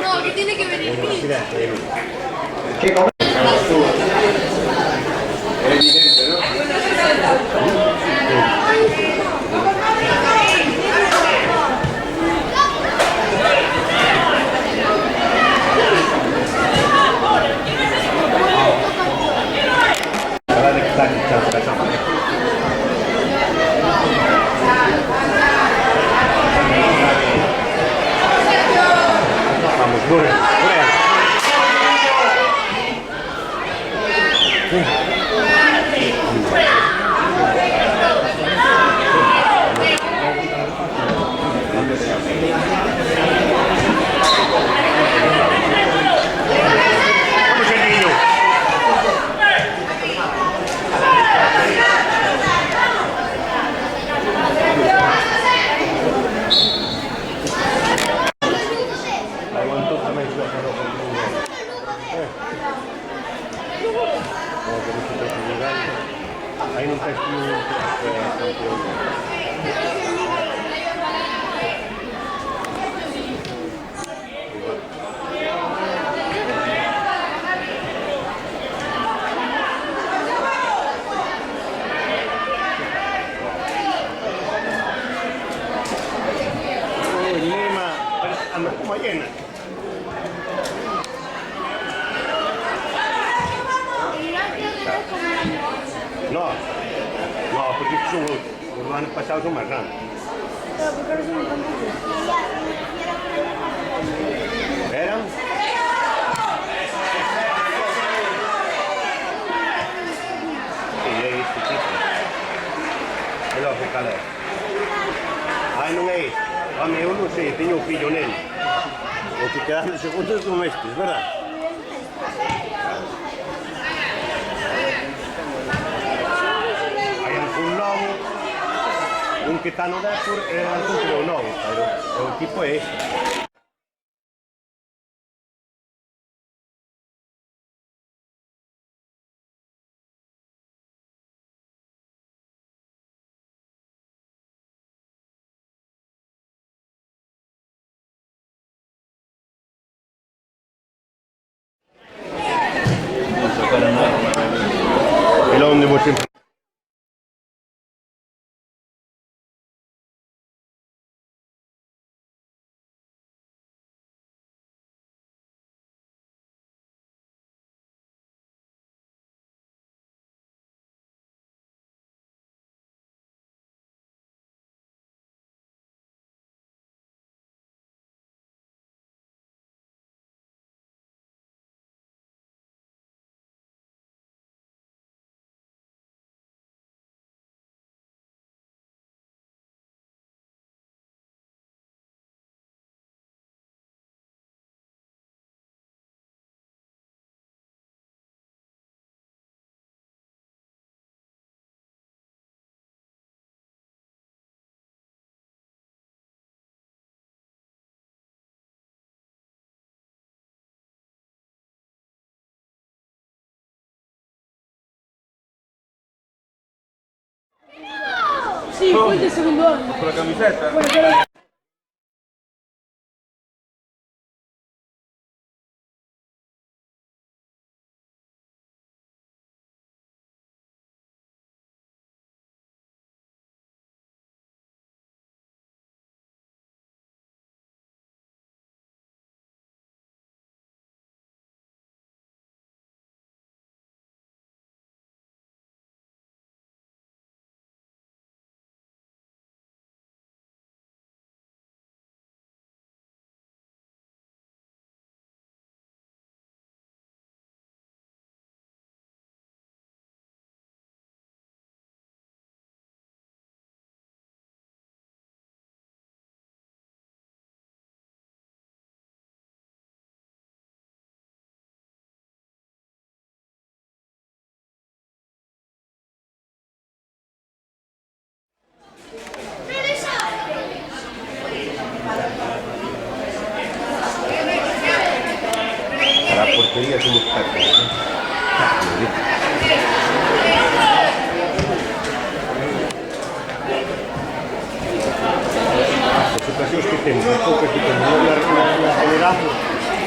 No, que tiene que venir aquí. ¿Qué comes? Es evidente, ¿no? Vamos, Burel. Vamos el niño. Aí não tem Lima, anda como llena. No, porque son los años pasados son más grandes. Pero ¿por qué no son tan muchos? ¿Eran? Sí, é isto aqui. É logo que calé. Ai, não é isto. Homem, eu não sei, tenho um filho nele. O que quedaram nos segundos são estes, verdade? Un que está no Depor é algún que é o novo, pero o equipo é este. E onde vou sempre. Sì, poi del secondo anno. Con la camisetta? La portería como está. Las ocasiones que tenemos, pocas que tenemos, las generamos.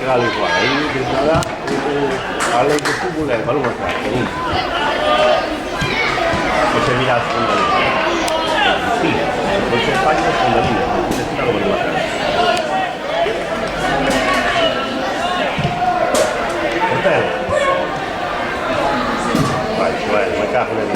regalo igual. Ahí de nada, habla de fútbol, el balón acá. Que se mira a segunda línea. Sí, pues España es segunda línea. Necesita lo balón acá. Portero. Vai, me cago nel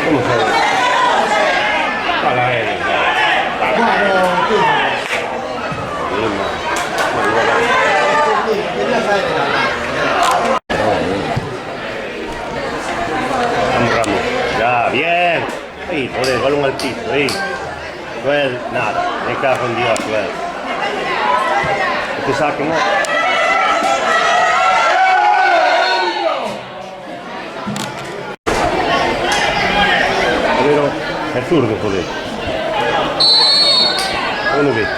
come sei? Fala ele. Ramos. Ya, bien. Ahí, joder, balón al piso, ahí. Joel, nada. Me cago en Dios, Joel. Que saquen, ¿no? Pero es zurdo, joder. ¿Cómo ves?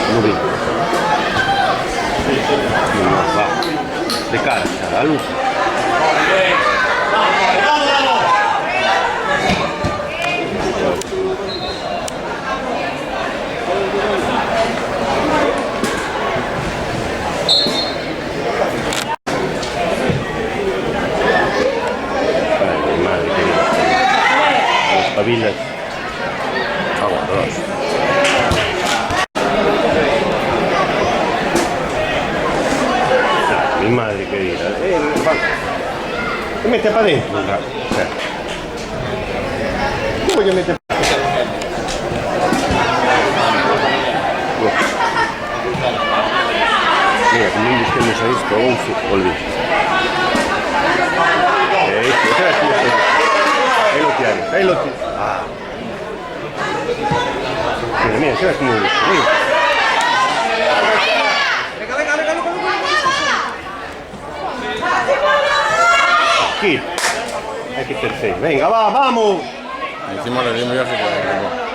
¿Cómo ves? No, va. De cara, a la luz. Espabilas. Aguantados. Mi madre querida. ¿Qué mete para adentro? ¿Cómo yo mete para adentro? Mira, como un disquemo a esto, o un olvido. Ahí lo tienes. Ah. Mira, se ve como... Aquí. Hay que tercero. Venga, va, vamos. Encima le dimos ya se quedó.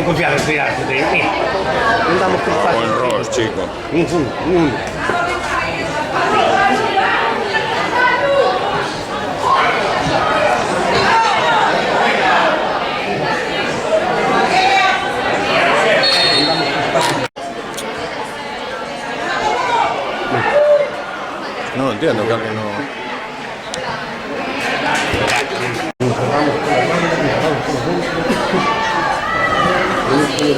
Confiar, mira. Andamos con fácil. Buen Ross, chico. Un. No entiendo que alguien no... Sí,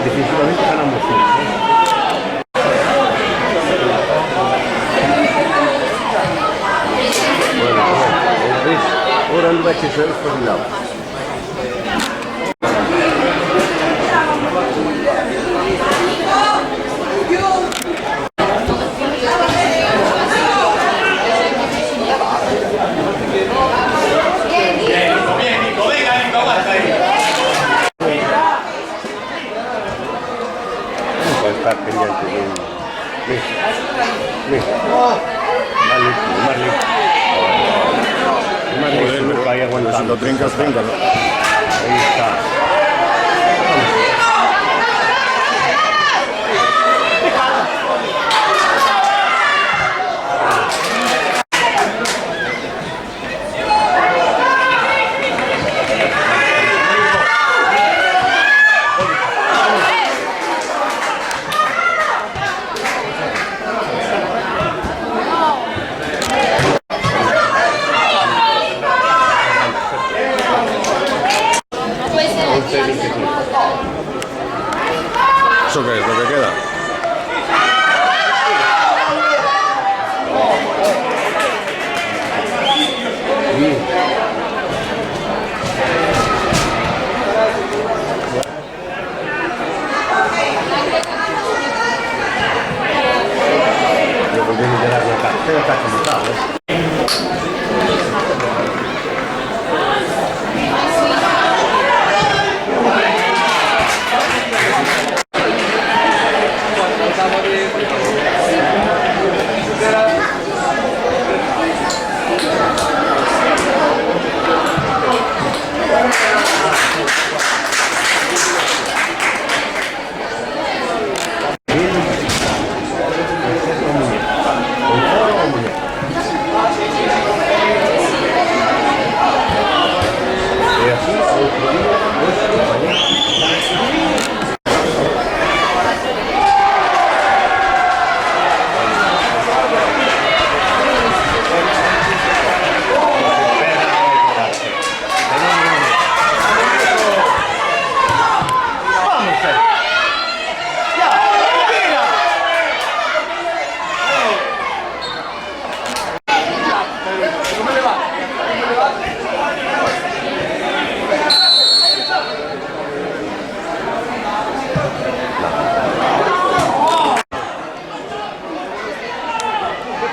definitivamente ganamos. Bueno, ahora no va a ser espabilado. estar pendiente de un... Más limpio. Joder, pero si lo trincas, tríncalo. Ahí está. ¿Eso qué es lo que queda? Yo conviene quedar la cartera, está como está, ¿eh?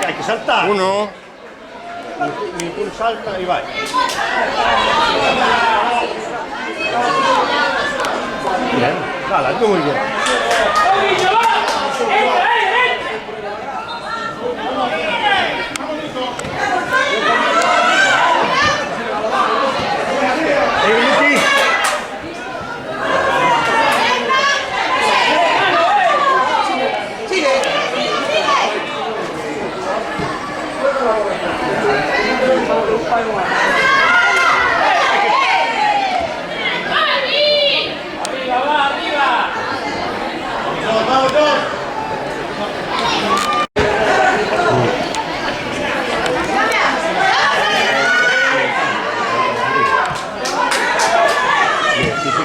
Hay que saltar. Uno. Ningún salta y va. Bien, dale, muy bien.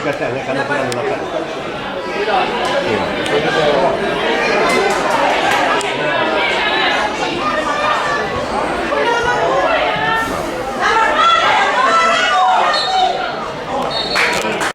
Fíjate, déjame poner una cara.